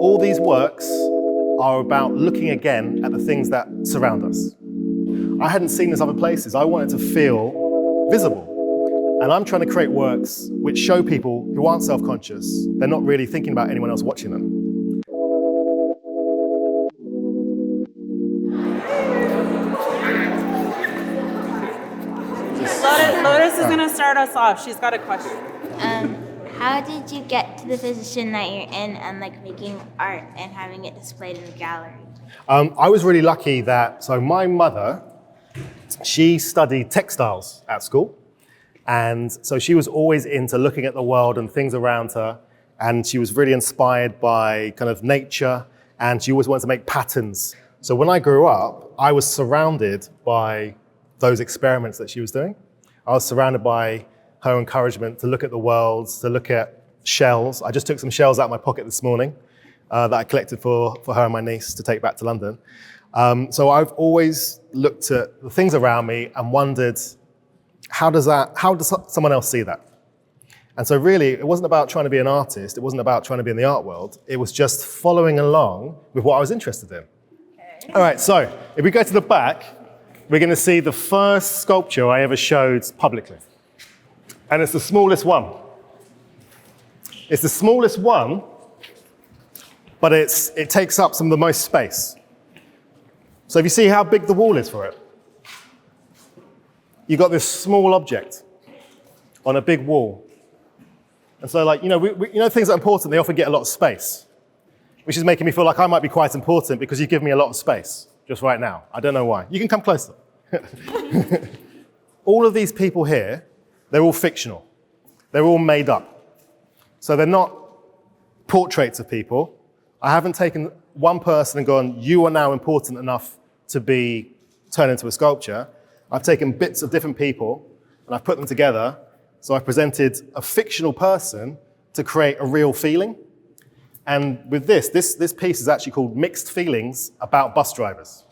All these works are about looking again at the things that surround us. I hadn't seen this other places. I wanted to feel visible. And I'm trying to create works which show people who aren't self-conscious, they're not really thinking about anyone else watching them. Lotus is going to start us off. She's got a question. How did you get to the position that you're in and making art and having it displayed in the gallery? I was really lucky so my mother, she studied textiles at school. And so she was always into looking at the world and things around her. And she was really inspired by kind of nature. And she always wanted to make patterns. So when I grew up, I was surrounded by those experiments that she was doing. I was surrounded by her encouragement to look at the world, to look at shells. I just took some shells out of my pocket this morning that I collected for her and my niece to take back to London. So I've always looked at the things around me and wondered, how does someone else see that? And so really, it wasn't about trying to be an artist. It wasn't about trying to be in the art world. It was just following along with what I was interested in. Okay. All right, so if we go to the back, we're going to see the first sculpture I ever showed publicly. And it's the smallest one. It's the smallest one, but it takes up some of the most space. So if you see how big the wall is for it, you've got this small object on a big wall. And so things that are important, they often get a lot of space, which is making me feel like I might be quite important because you give me a lot of space just right now. I don't know why. You can come closer. All of these people here, they're all fictional. They're all made up. So they're not portraits of people. I haven't taken one person and gone, you are now important enough to be turned into a sculpture. I've taken bits of different people and I've put them together. So I've presented a fictional person to create a real feeling. And with this piece is actually called Mixed Feelings About Bus Drivers,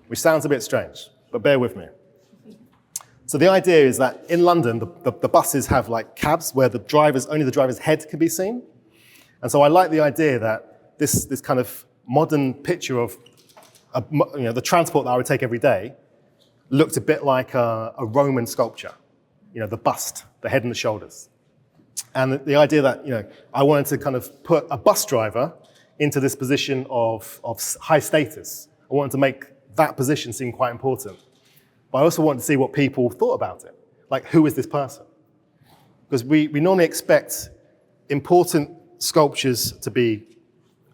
which sounds a bit strange, but bear with me. So the idea is that in London, the buses have cabs where only the driver's head can be seen. And so I like the idea that this kind of modern picture of the transport that I would take every day looked a bit like a Roman sculpture, the bust, the head and the shoulders. And the idea that I wanted to kind of put a bus driver into this position of high status. I wanted to make that position seem quite important. But I also wanted to see what people thought about it. Who is this person? Because we normally expect important sculptures to be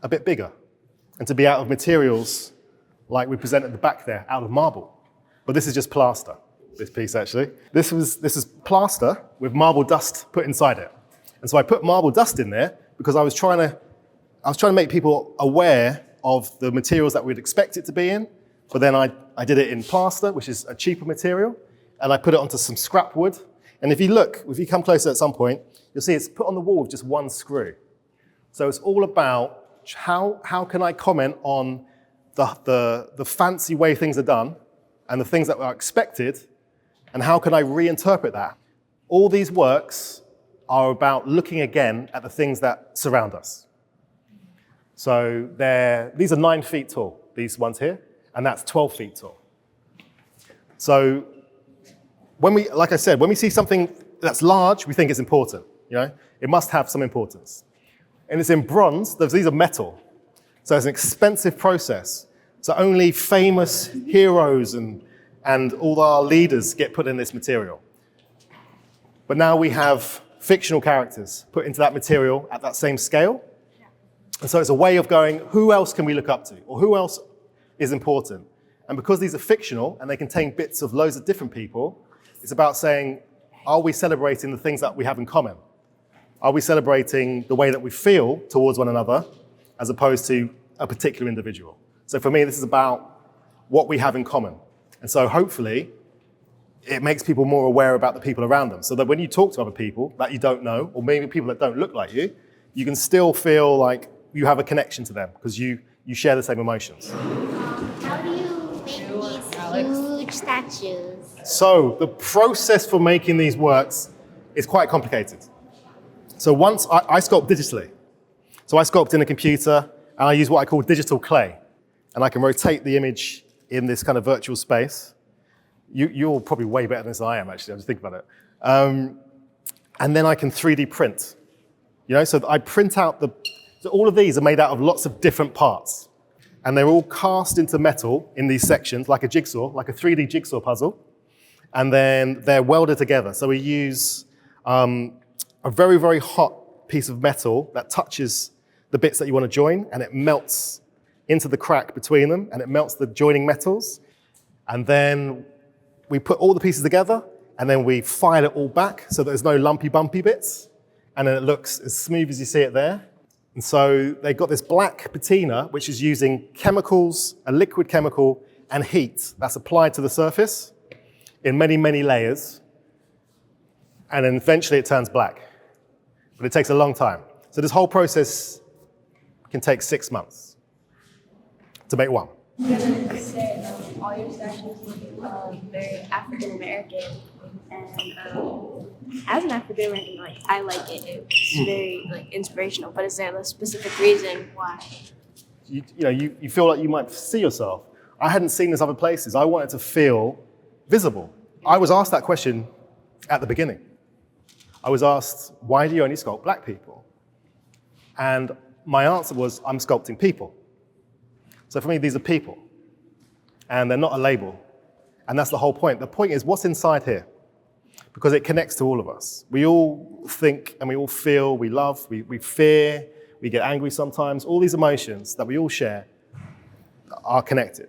a bit bigger and to be out of materials like we present at the back there, out of marble. But this is just plaster, this piece actually. This is plaster with marble dust put inside it. And so I put marble dust in there because I was trying to make people aware of the materials that we'd expect it to be in. But then I did it in plaster, which is a cheaper material, and I put it onto some scrap wood. And if you come closer at some point, you'll see it's put on the wall with just one screw. So it's all about how can I comment on the fancy way things are done and the things that are expected, and how can I reinterpret that? All these works are about looking again at the things that surround us. So these are 9 feet tall, these ones here, and that's 12 feet tall. So when we see something that's large, we think it's important. It must have some importance. And it's in bronze, these are metal. So it's an expensive process. So only famous heroes and all our leaders get put in this material. But now we have fictional characters put into that material at that same scale. And so it's a way of going, who else can we look up to? Or who else is important? And because these are fictional and they contain bits of loads of different people, it's about saying, are we celebrating the things that we have in common? Are we celebrating the way that we feel towards one another as opposed to a particular individual? So for me, this is about what we have in common. And so hopefully, it makes people more aware about the people around them, so that when you talk to other people that you don't know, or maybe people that don't look like you can still feel like you have a connection to them because you share the same emotions. How do you make these huge statues? So the process for making these works is quite complicated. So once I sculpt digitally. So I sculpt in a computer, and I use what I call digital clay. And I can rotate the image in this kind of virtual space. You're probably way better than this than I am, actually. I'm just thinking about it. And then I can 3D print. So I print out so all of these are made out of lots of different parts. And they're all cast into metal in these sections, like a jigsaw, like a 3D jigsaw puzzle. And then they're welded together. So we use a very, very hot piece of metal that touches the bits that you want to join, and it melts into the crack between them, and it melts the joining metals. And then we put all the pieces together, and then we file it all back so that there's no lumpy, bumpy bits. And then it looks as smooth as you see it there. And so they've got this black patina, which is using chemicals, a liquid chemical, and heat that's applied to the surface in many, many layers. And then eventually it turns black. But it takes a long time. So this whole process can take 6 months to make one. You said all your statues look very African American, and as an African American, I like it. It's very inspirational. But is there a specific reason why? You feel like you might see yourself. I hadn't seen this other places. I wanted to feel visible. I was asked that question at the beginning. I was asked, why do you only sculpt black people? And my answer was, I'm sculpting people. So for me, these are people. And they're not a label. And that's the whole point. The point is, what's inside here? Because it connects to all of us. We all think and we all feel, we love, we fear, we get angry sometimes. All these emotions that we all share are connected.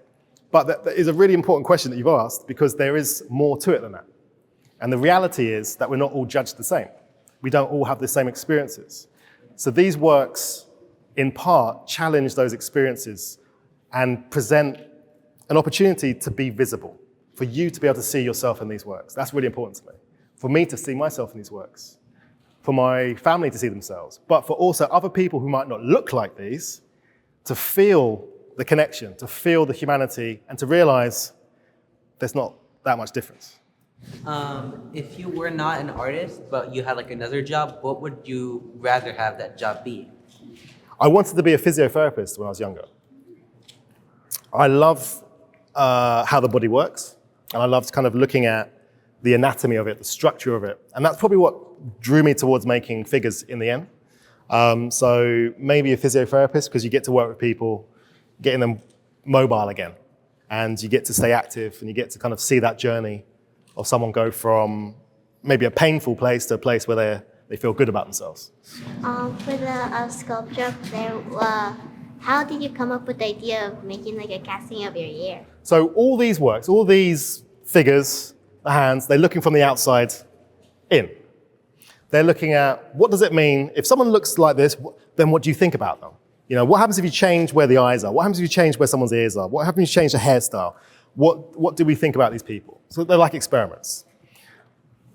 But that is a really important question that you've asked, because there is more to it than that. And the reality is that we're not all judged the same. We don't all have the same experiences. So these works, in part, challenge those experiences and present an opportunity to be visible, for you to be able to see yourself in these works. That's really important to me. For me to see myself in these works, for my family to see themselves, but for also other people who might not look like these, to feel the connection, to feel the humanity, and to realize there's not that much difference. If you were not an artist, but you had another job, what would you rather have that job be? I wanted to be a physiotherapist when I was younger. I love how the body works, and I loved kind of looking at the anatomy of it, the structure of it. And that's probably what drew me towards making figures in the end. So maybe a physiotherapist, because you get to work with people, getting them mobile again. And you get to stay active, and you get to kind of see that journey of someone go from maybe a painful place to a place where they feel good about themselves. For the sculpture there, how did you come up with the idea of making a casting of your ear? So all these works, all these figures, the hands, they're looking from the outside in. They're looking at, what does it mean? If someone looks like this, then what do you think about them? What happens if you change where the eyes are? What happens if you change where someone's ears are? What happens if you change the hairstyle? What do we think about these people? So they're like experiments.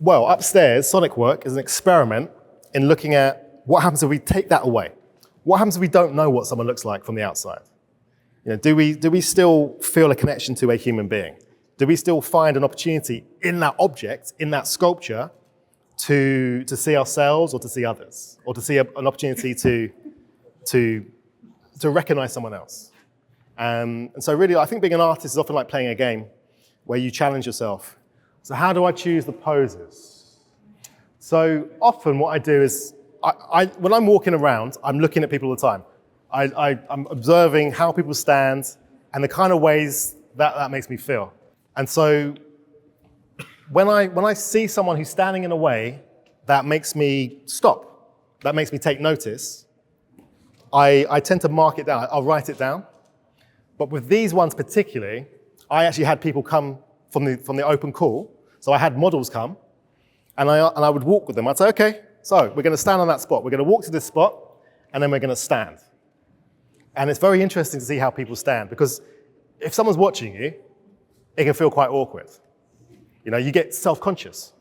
Well, upstairs, Sonic Work is an experiment in looking at what happens if we take that away. What happens if we don't know what someone looks like from the outside? Do we still feel a connection to a human being? Do we still find an opportunity in that object, in that sculpture, to see ourselves or to see others, or to see an opportunity to recognize someone else? And so really, I think being an artist is often like playing a game where you challenge yourself. So how do I choose the poses? So often what I do is, when I'm walking around, I'm looking at people all the time. I'm observing how people stand and the kind of ways that makes me feel. And so when I see someone who's standing in a way that makes me stop, that makes me take notice, I tend to mark it down. I'll write it down. But with these ones particularly, I actually had people come from the open call. So I had models come, and I would walk with them. I'd say, okay, so we're going to stand on that spot. We're going to walk to this spot, and then we're going to stand. And it's very interesting to see how people stand, because if someone's watching you, it can feel quite awkward. You get self-conscious.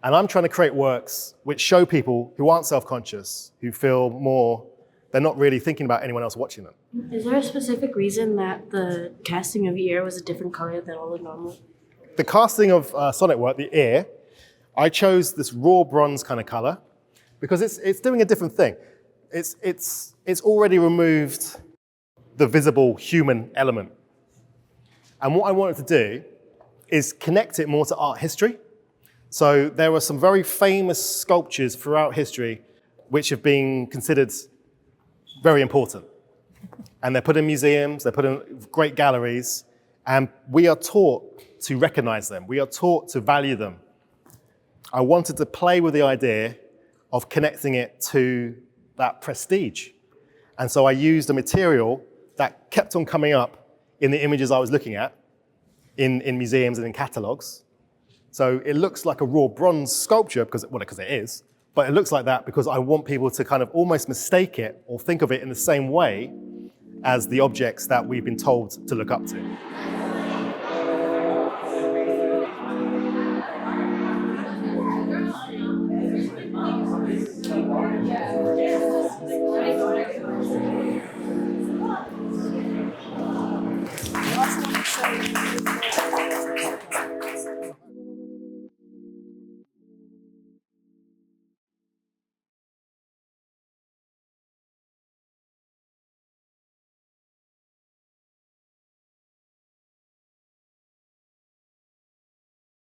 And I'm trying to create works which show people who aren't self-conscious, who feel more, they're not really thinking about anyone else watching them. Is there a specific reason that the casting of your ear was a different color than all the normal? The casting of Sonic Work, the ear, I chose this raw bronze kind of color because it's doing a different thing. It's already removed the visible human element. And what I wanted to do is connect it more to art history. So there are some very famous sculptures throughout history which have been considered very important. And they're put in museums, they're put in great galleries, and we are taught to recognize them. We are taught to value them. I wanted to play with the idea of connecting it to that prestige. And so I used a material that kept on coming up in the images I was looking at in museums and in catalogs. So it looks like a raw bronze sculpture, because it is, but it looks like that because I want people to kind of almost mistake it or think of it in the same way as the objects that we've been told to look up to.